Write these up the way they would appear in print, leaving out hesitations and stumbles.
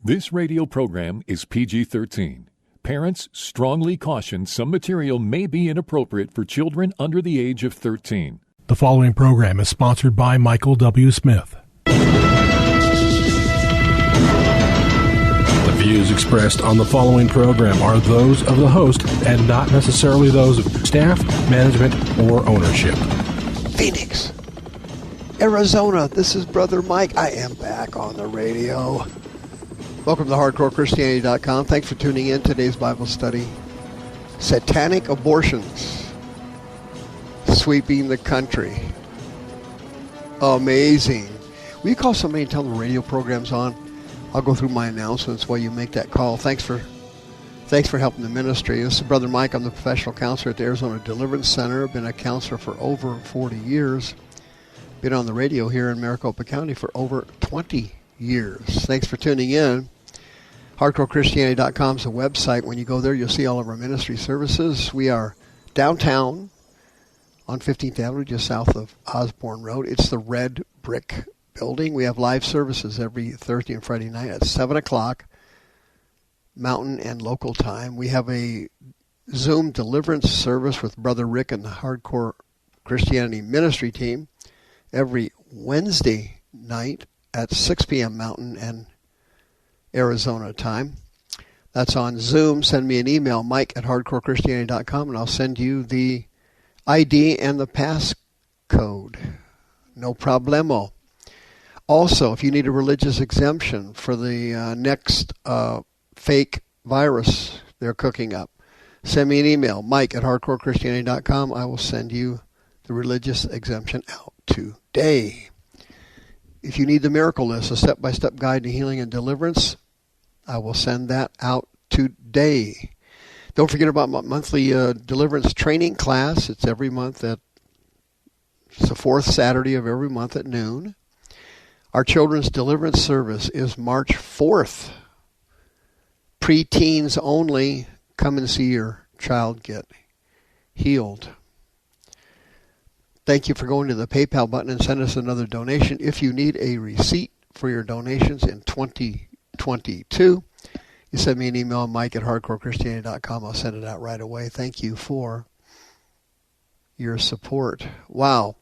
This radio program is PG-13. Parents strongly caution some material may be inappropriate for children under the age of 13. The following program is sponsored by Michael W. Smith. The views expressed on the following program are those of the host and not necessarily those of staff, management, or ownership. Phoenix, Arizona, this is Brother Mike. I am back on the radio. Welcome to HardcoreChristianity.com. Thanks for tuning in. Today's Bible study, Satanic abortions sweeping the country. Amazing. Will you call somebody and tell them the radio program's on? I'll go through my announcements while you make that call. Thanks for helping the ministry. This is Brother Mike. I'm the professional counselor at the Arizona Deliverance Center. I've been a counselor for over 40 years. Been on the radio here in Maricopa County for over 20 years. Thanks for tuning in. HardcoreChristianity.com is a website. When you go there, you'll see all of our ministry services. We are downtown on 15th Avenue, just south of Osborne Road. It's the red brick building. We have live services every Thursday and Friday night at 7 o'clock Mountain and local time. We have a Zoom deliverance service with Brother Rick and the Hardcore Christianity ministry team every Wednesday night at 6 p.m. Mountain and Arizona time. That's on Zoom. Send me an email, mike@hardcorechristianity.com, and I'll send you the ID and the passcode. No problemo. Also, if you need a religious exemption for the next fake virus they're cooking up, send me an email, mike@hardcorechristianity.com. I will send you the religious exemption out today. If you need the miracle list, a step-by-step guide to healing and deliverance, I will send that out today. Don't forget about my monthly deliverance training class. It's every month it's the fourth Saturday of every month at noon. Our children's deliverance service is March 4th. Pre-teens only. Come and see your child get healed. Thank you for going to the PayPal button and send us another donation. If you need a receipt for your donations in 2022, you send me an email, mike@hardcorechristianity.com. I'll send it out right away. Thank you for your support. Wow.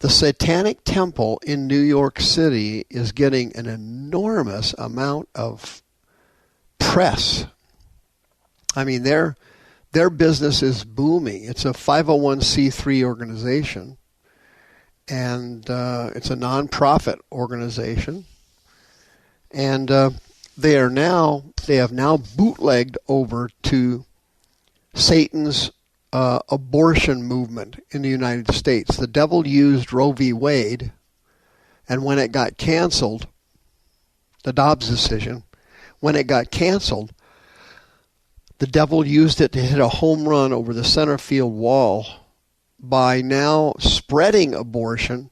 The Satanic Temple in New York City is getting an enormous amount of press. I mean, their business is booming. It's a 501c3 organization, and it's a nonprofit organization. And they have now bootlegged over to Satan's abortion movement in the United States. The devil used Roe v. Wade, and when it got canceled, the Dobbs decision, when it got canceled, the devil used it to hit a home run over the center field wall by now spreading abortion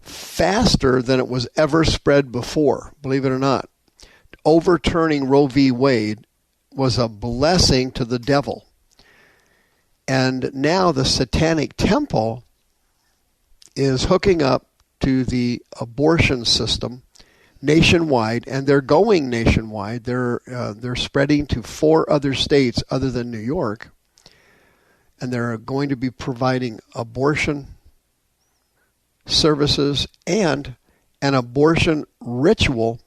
faster than it was ever spread before, believe it or not. Overturning Roe v. Wade was a blessing to the devil. And now the Satanic Temple is hooking up to the abortion system nationwide, and they're going nationwide. They're spreading to 4 other states other than New York, and they're going to be providing abortion services and an abortion ritual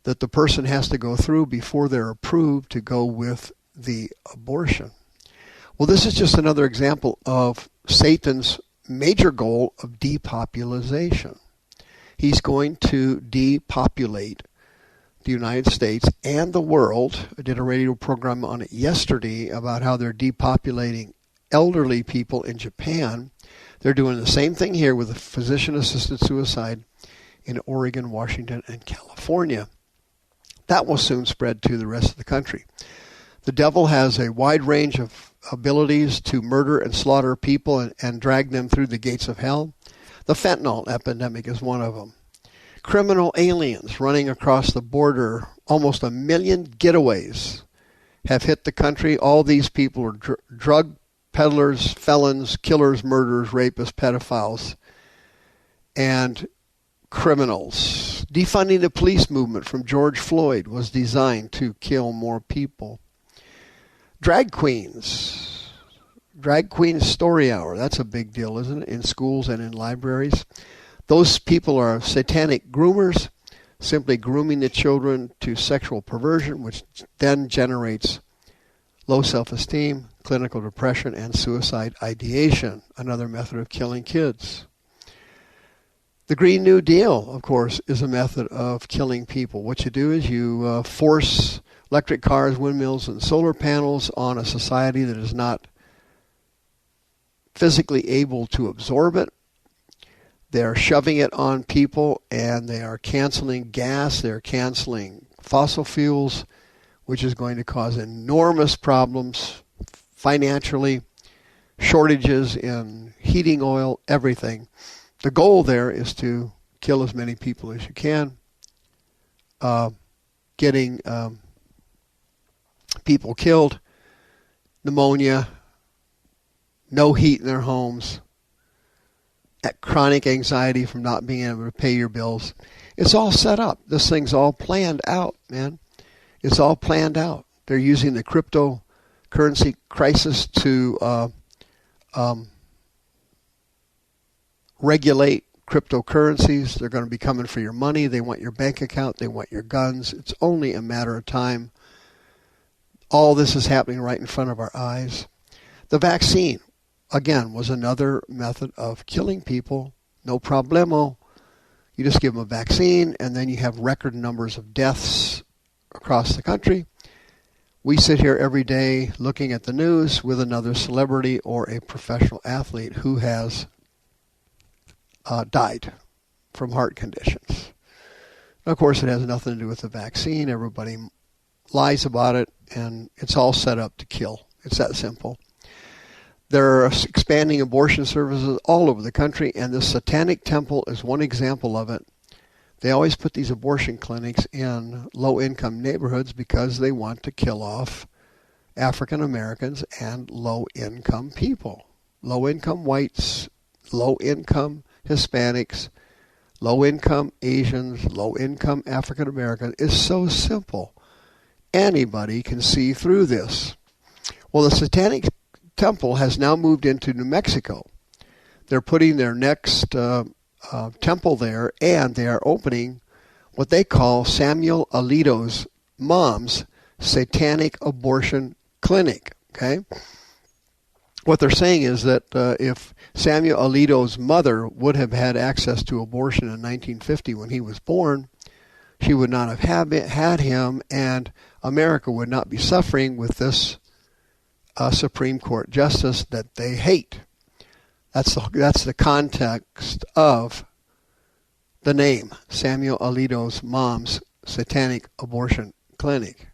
that the person has to go through before they're approved to go with the abortion. Well, this is just another example of Satan's major goal of depopulation. He's going to depopulate the United States and the world. I did a radio program on it yesterday about how they're depopulating elderly people in Japan. They're doing the same thing here with physician-assisted suicide in Oregon, Washington, and California. That will soon spread to the rest of the country. The devil has a wide range of abilities to murder and slaughter people and drag them through the gates of hell. The fentanyl epidemic is one of them. Criminal aliens running across the border. Almost 1 million getaways have hit the country. All these people are drug peddlers, felons, killers, murderers, rapists, pedophiles. And criminals. Defunding the police movement from George Floyd was designed to kill more people. Drag queens. Drag Queen Story Hour. That's a big deal, isn't it? In schools and in libraries. Those people are satanic groomers, simply grooming the children to sexual perversion, which then generates low self-esteem, clinical depression, and suicide ideation, another method of killing kids. The Green New Deal, of course, is a method of killing people. What you do is you force electric cars, windmills, and solar panels on a society that is not physically able to absorb it. They're shoving it on people, and they are canceling gas. They're canceling fossil fuels, which is going to cause enormous problems financially, shortages in heating oil, everything. The goal there is to kill as many people as you can, getting people killed, pneumonia, no heat in their homes, chronic anxiety from not being able to pay your bills. It's all set up. This thing's all planned out, man. It's all planned out. They're using the cryptocurrency crisis to regulate cryptocurrencies. They're going to be coming for your money. They want your bank account. They want your guns. It's only a matter of time. All this is happening right in front of our eyes. The vaccine, again, was another method of killing people. No problemo. You just give them a vaccine, and then you have record numbers of deaths across the country. We sit here every day looking at the news with another celebrity or a professional athlete who has died from heart conditions. Of course, it has nothing to do with the vaccine. Everybody lies about it, and it's all set up to kill. It's that simple. They're expanding abortion services all over the country, and the Satanic Temple is one example of it. They always put these abortion clinics in low-income neighborhoods because they want to kill off African Americans and low-income people. Low-income whites, low-income Hispanics, low-income Asians, low-income African Americans. It's so simple. Anybody can see through this. Well, the Satanic Temple has now moved into New Mexico. They're putting their next temple there, and they are opening what they call Samuel Alito's mom's Satanic Abortion Clinic. Okay? What they're saying is that if Samuel Alito's mother would have had access to abortion in 1950 when he was born, she would not have had him, and America would not be suffering with this Supreme Court justice that they hate. That's the context of the name, Samuel Alito's mom's Satanic Abortion Clinic,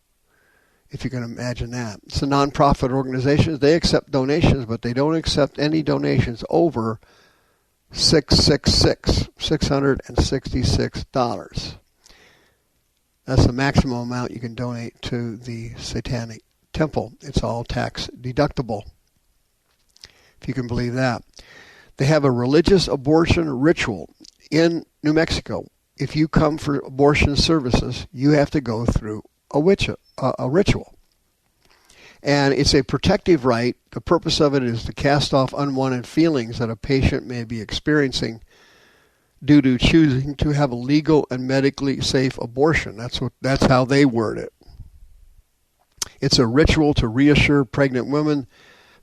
if you can imagine that. It's a nonprofit organization. They accept donations, but they don't accept any donations over $666. That's the maximum amount you can donate to the Satanic Temple. It's all tax deductible, if you can believe that. They have a religious abortion ritual in New Mexico. If you come for abortion services, you have to go through a ritual. And it's a protective right. The purpose of it is to cast off unwanted feelings that a patient may be experiencing due to choosing to have a legal and medically safe abortion. That's how they word it. It's a ritual to reassure pregnant women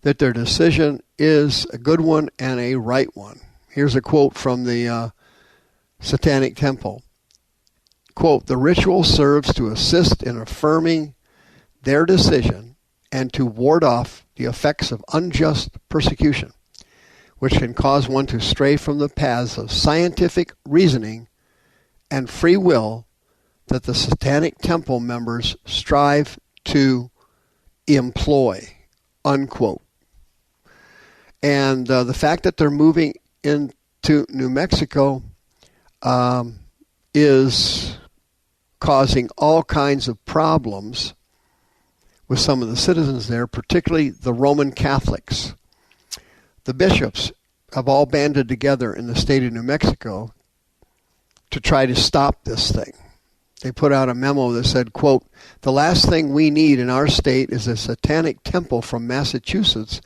that their decision is a good one and a right one. Here's a quote from the Satanic Temple. Quote, "The ritual serves to assist in affirming their decision and to ward off the effects of unjust persecution, which can cause one to stray from the paths of scientific reasoning and free will that the Satanic Temple members strive to employ," unquote. And the fact that they're moving into New Mexico is causing all kinds of problems with some of the citizens there, particularly the Roman Catholics. The bishops have all banded together in the state of New Mexico to try to stop this thing. They put out a memo that said, quote, "The last thing we need in our state is a Satanic temple from Massachusetts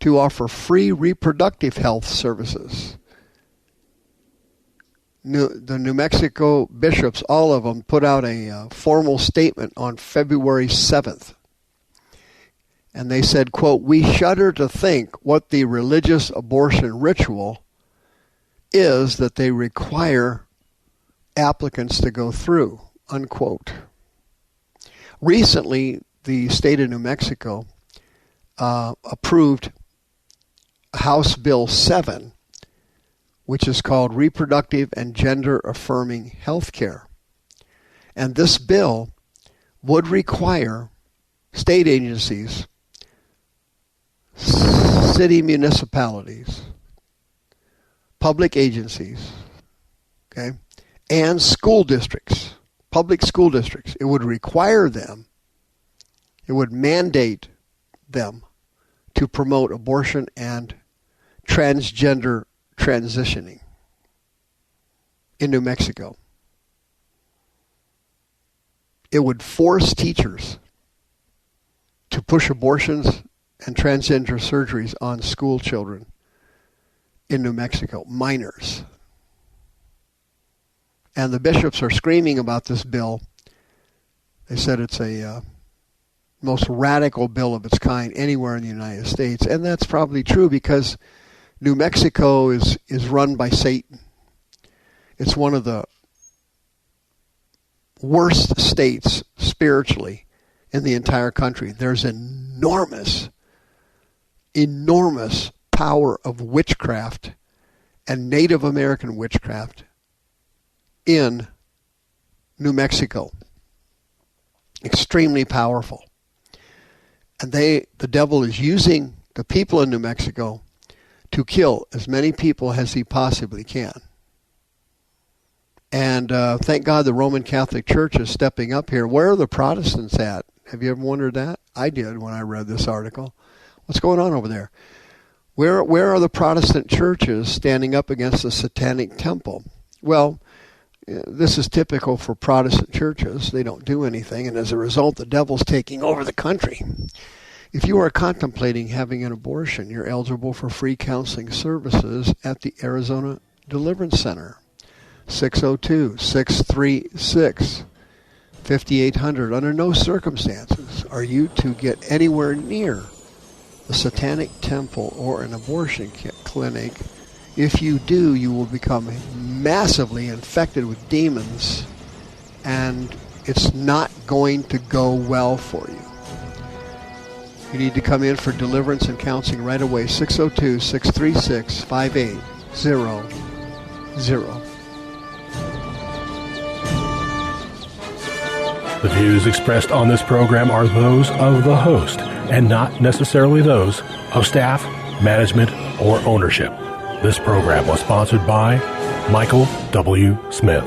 to offer free reproductive health services." The New Mexico bishops, all of them, put out a formal statement on February 7th. And they said, quote, "We shudder to think what the religious abortion ritual is that they require applicants to go through," unquote. Recently, the state of New Mexico approved House Bill 7, which is called Reproductive and Gender Affirming Health Care. And this bill would require state agencies, city municipalities, public agencies, okay, and school districts, public school districts. It would require them, it would mandate them to promote abortion and transgender transitioning in New Mexico. It would force teachers to push abortions and transgender surgeries on school children in New Mexico, minors. And the bishops are screaming about this bill. They said it's a most radical bill of its kind anywhere in the United States. And that's probably true because New Mexico is run by Satan. It's one of the worst states spiritually in the entire country. There's enormous power of witchcraft and Native American witchcraft in New Mexico. Extremely powerful. And the devil is using the people in New Mexico to kill as many people as he possibly can. And thank God the Roman Catholic Church is stepping up here. Where are the Protestants at? Have you ever wondered that? I did when I read this article. What's going on over there? Where are the Protestant churches standing up against the Satanic temple? Well, this is typical for Protestant churches. They don't do anything, and as a result, the devil's taking over the country. If you are contemplating having an abortion, you're eligible for free counseling services at the Arizona Deliverance Center. 602-636-5800. Under no circumstances are you to get anywhere near the Satanic temple or an abortion clinic. If you do, you will become massively infected with demons, and it's not going to go well for you. You need to come in for deliverance and counseling right away. 602-636-5800. The views expressed on this program are those of the host and not necessarily those of staff, management, or ownership. This program was sponsored by Michael W. Smith.